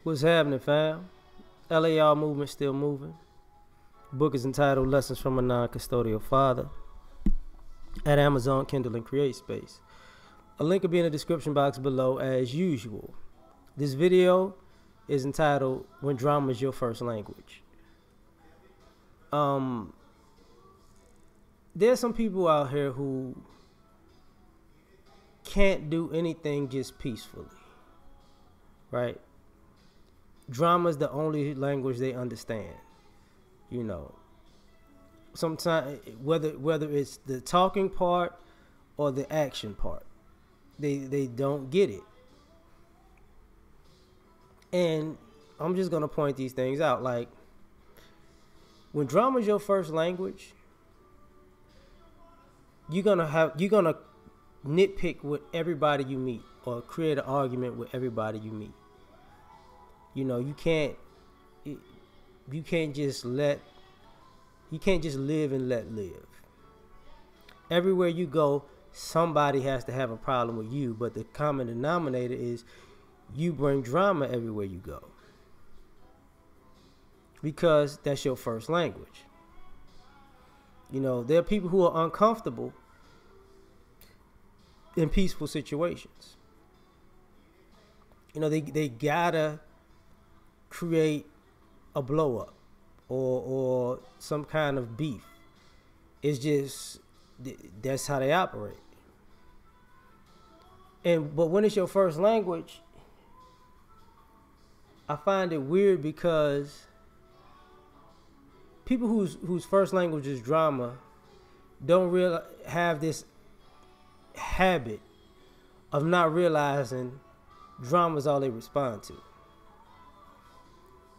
What's happening, fam? L.A.R movement still moving. Book is entitled Lessons from a Non-Custodial Father at Amazon, Kindle, and CreateSpace. A link will be in the description box below as usual. This video is entitled When Drama is Your First Language. There's some people out here who can't do anything just peacefully, right? Drama is the only language they understand. You know, sometimes whether it's the talking part or the action part, they don't get it. And I'm just gonna point these things out. Like, when drama is your first language, you're gonna nitpick with everybody you meet or create an argument with everybody you meet. You know, you can't just live and let live. Everywhere you go, somebody has to have a problem with you, but the common denominator is you bring drama everywhere you go, because that's your first language. You know, there are people who are uncomfortable in peaceful situations. You know, they gotta create a blow up or some kind of beef. It's just, that's how they operate. But when it's your first language, I find it weird because people whose first language is drama don't have this habit of not realizing drama is all they respond to.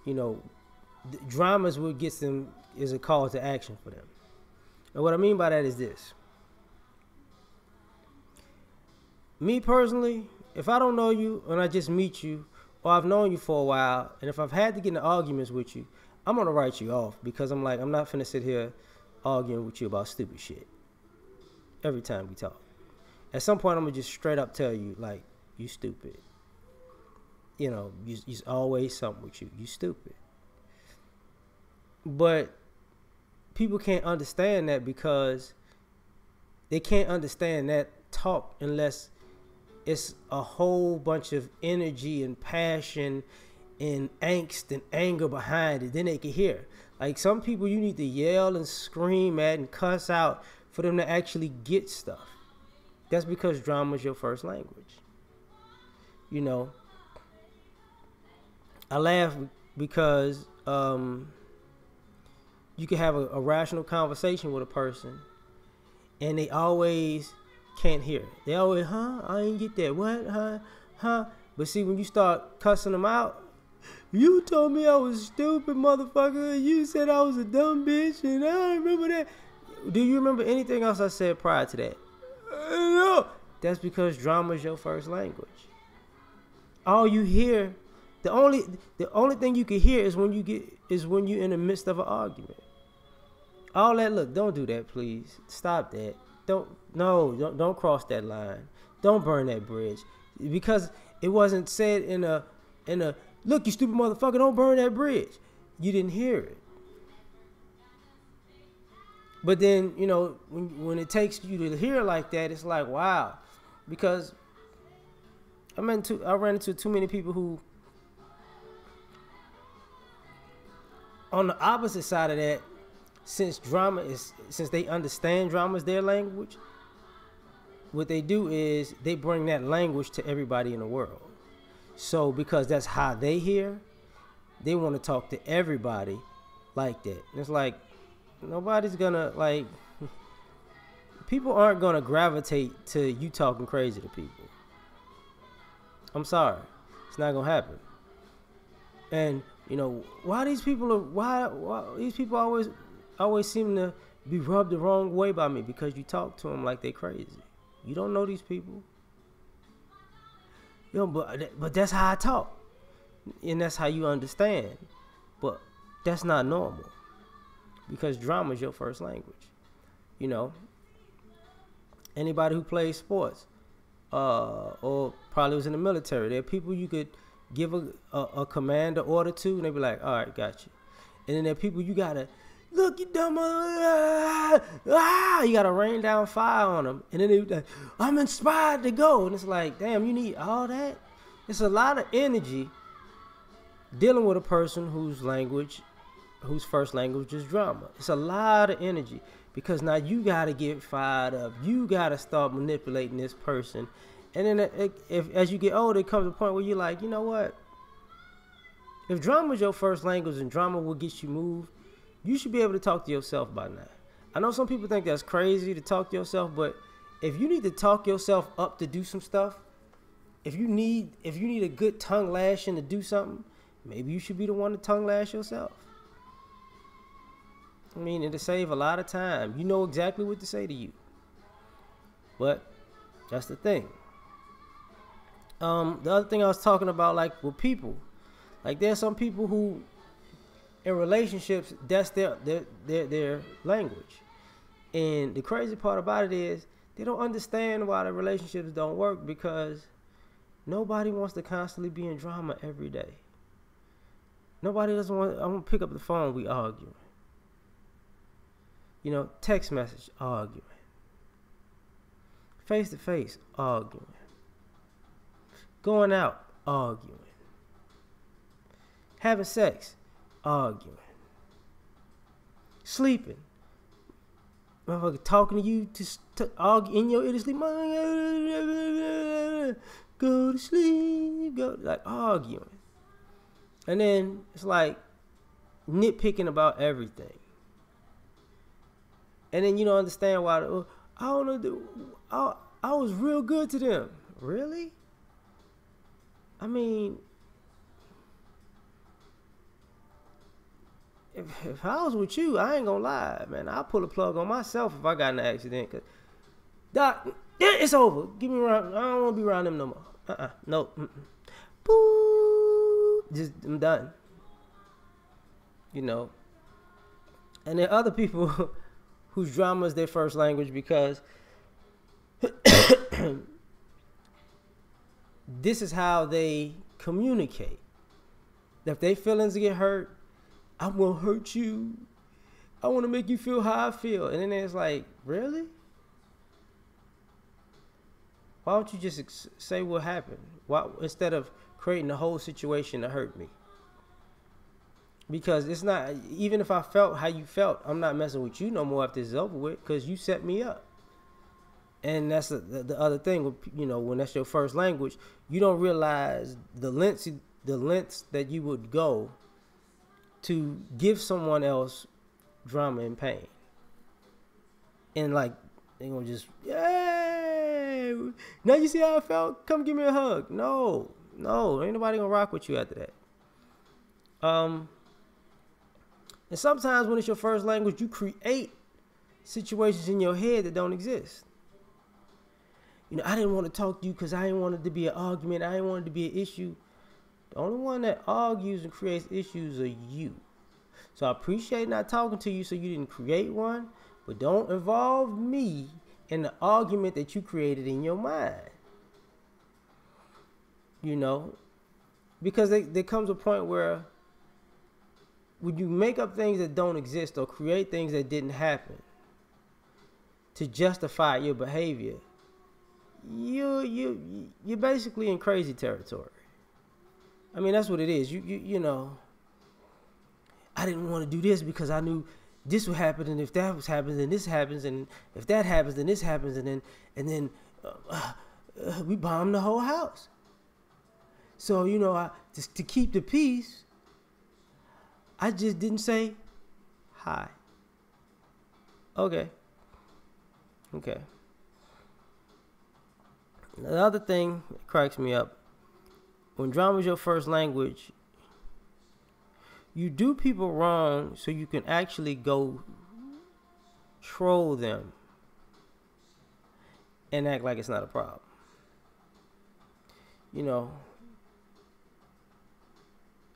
You know, drama is what gets them, is a call to action for them. And what I mean by that is this. Me personally, if I don't know you and I just meet you, or I've known you for a while, and if I've had to get into arguments with you, I'm going to write you off, because I'm like, I'm not finna sit here arguing with you about stupid shit every time we talk. At some point, I'm going to just straight up tell you, like, you stupid. You know, there's always something with you. You stupid. But people can't understand that, because they can't understand that talk unless it's a whole bunch of energy and passion and angst and anger behind it. Then they can hear. Like, some people you need to yell and scream at and cuss out for them to actually get stuff. That's because drama is your first language. You know, I laugh because you can have a rational conversation with a person and they always can't hear. They always, I ain't get that. What? Huh? But see, when you start cussing them out, you told me I was stupid, motherfucker. You said I was a dumb bitch, and I don't remember that. Do you remember anything else I said prior to that? No. That's because drama is your first language. All you hear, the only thing you can hear is when you're in the midst of an argument. All that, look, don't do that, please. Stop that. Don't cross that line. Don't burn that bridge, because it wasn't said in a look, you stupid motherfucker, don't burn that bridge. You didn't hear it. But then, you know, when it takes you to hear like that, it's like, wow. Because I ran into too many people who, on the opposite side of that, since they understand drama is their language, what they do is they bring that language to everybody in the world. So because that's how they hear, they want to talk to everybody like that. And it's like, nobody's gonna, like, people aren't gonna gravitate to you talking crazy to people. I'm sorry, it's not gonna happen. And you know, why these people always seem to be rubbed the wrong way by me? Because you talk to them like they crazy. You don't know these people. You know, but that's how I talk, and that's how you understand. But that's not normal, because drama is your first language. You know, anybody who plays sports, or probably was in the military, there are people you could give a command or order to, and they be like, all right, got you. And then there are people you gotta, look, you dumb, you gotta rain down fire on them. And then they be like, I'm inspired to go. And it's like, damn, you need all that? It's a lot of energy dealing with a person whose first language is drama. It's a lot of energy because now you gotta get fired up. You gotta start manipulating this person. And then as you get older, it comes a point where you're like, you know what? If drama is your first language and drama will get you moved, you should be able to talk to yourself by now. I know some people think that's crazy to talk to yourself, but if you need to talk yourself up to do some stuff, if you need a good tongue lashing to do something, maybe you should be the one to tongue lash yourself. I mean, it'll save a lot of time. You know exactly what to say to you. But that's the thing. The other thing I was talking about, like with people, like there's some people who in relationships, that's their language. And the crazy part about it is they don't understand why the relationships don't work, because nobody wants to constantly be in drama every day. Nobody doesn't want, I'm going to pick up the phone, we arguing. You know, text message, arguing. Face to face, arguing. Going out, arguing. Having sex, arguing. Sleeping. Motherfucker talking to you to argue in your ear to sleep. Go to sleep. Go, like arguing. And then it's like nitpicking about everything. And then you don't understand why. I don't know. I was real good to them. Really? I mean, if I was with you, I ain't gonna lie, man. I'll pull a plug on myself if I got in an accident. Cause, Doc, yeah, it's over. Give me around. I don't want to be around them no more. No. Boo. Just, I'm done. You know. And there are other people whose drama is their first language because this is how they communicate. If their feelings get hurt, I'm gonna hurt you. I want to make you feel how I feel. And then it's like, really? Why don't you just say what happened? Why, instead of creating the whole situation to hurt me? Because it's not, even if I felt how you felt, I'm not messing with you no more after this is over with, because you set me up. And that's the other thing, you know, when that's your first language, you don't realize the lengths that you would go to give someone else drama and pain. And like, they're gonna just, yay! Now you see how I felt? Come give me a hug. No, ain't nobody gonna rock with you after that. And sometimes when it's your first language, you create situations in your head that don't exist. You know, I didn't want to talk to you because I didn't want it to be an argument. I didn't want it to be an issue. The only one that argues and creates issues are you. So I appreciate not talking to you so you didn't create one, but don't involve me in the argument that you created in your mind. You know, because there comes a point where when you make up things that don't exist or create things that didn't happen to justify your behavior, you're basically in crazy territory. I mean, that's what it is. You know, I didn't want to do this because I knew this would happen, and if that was happens, then this happens, and if that happens, then this happens, and then we bombed the whole house. So you know, just to keep the peace, I just didn't say hi. Okay. The other thing that cracks me up, when drama is your first language, you do people wrong so you can actually go troll them and act like it's not a problem. You know,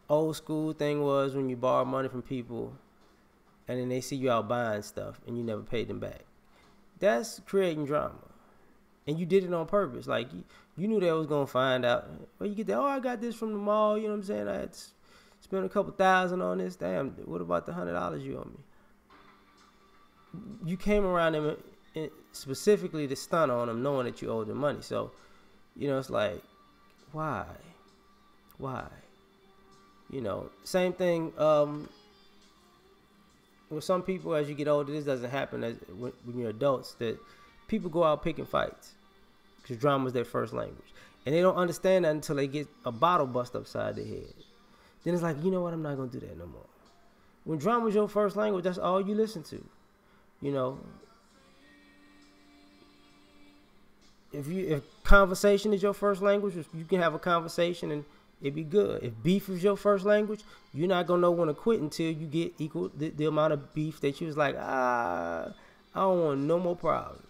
old school thing was when you borrow money from people and then they see you out buying stuff and you never paid them back. That's creating drama. and you did it on purpose. Like you knew they was gonna find out. Well, you get that. Oh, I got this from the mall. You know what I'm saying? I had to spend a couple thousand on this. Damn. What about the $100 you owe me? You came around them specifically to stunt on them, knowing that you owed them money. So, you know, it's like, why? You know, same thing. With some people, as you get older, this doesn't happen when you're adults. That people go out picking fights because drama is their first language, and they don't understand that until they get a bottle bust upside their head. Then it's like, you know what? I'm not gonna do that no more. When drama is your first language, that's all you listen to. You know, if conversation is your first language, you can have a conversation and it'd be good. If beef is your first language, you're not gonna know when to quit until you get equal the amount of beef that you was like, I don't want no more problems.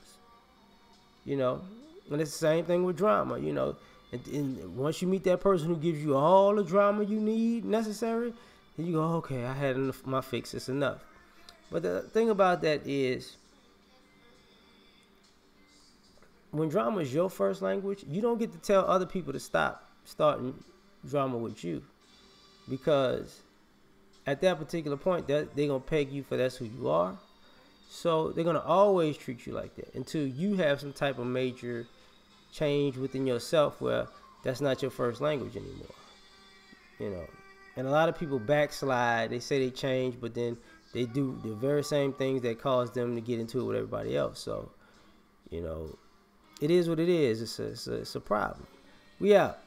You know, and it's the same thing with drama. You know, and once you meet that person who gives you all the drama you need necessary, then you go, okay, I had enough, my fix. It's enough. But the thing about that is, when drama is your first language, you don't get to tell other people to stop starting drama with you, because at that particular point, they're gonna peg you for that's who you are. So they're gonna always treat you like that until you have some type of major change within yourself where that's not your first language anymore. You know, and a lot of people backslide. They say they change, but then they do the very same things that caused them to get into it with everybody else. So, you know, it is what it is. It's a problem. We out.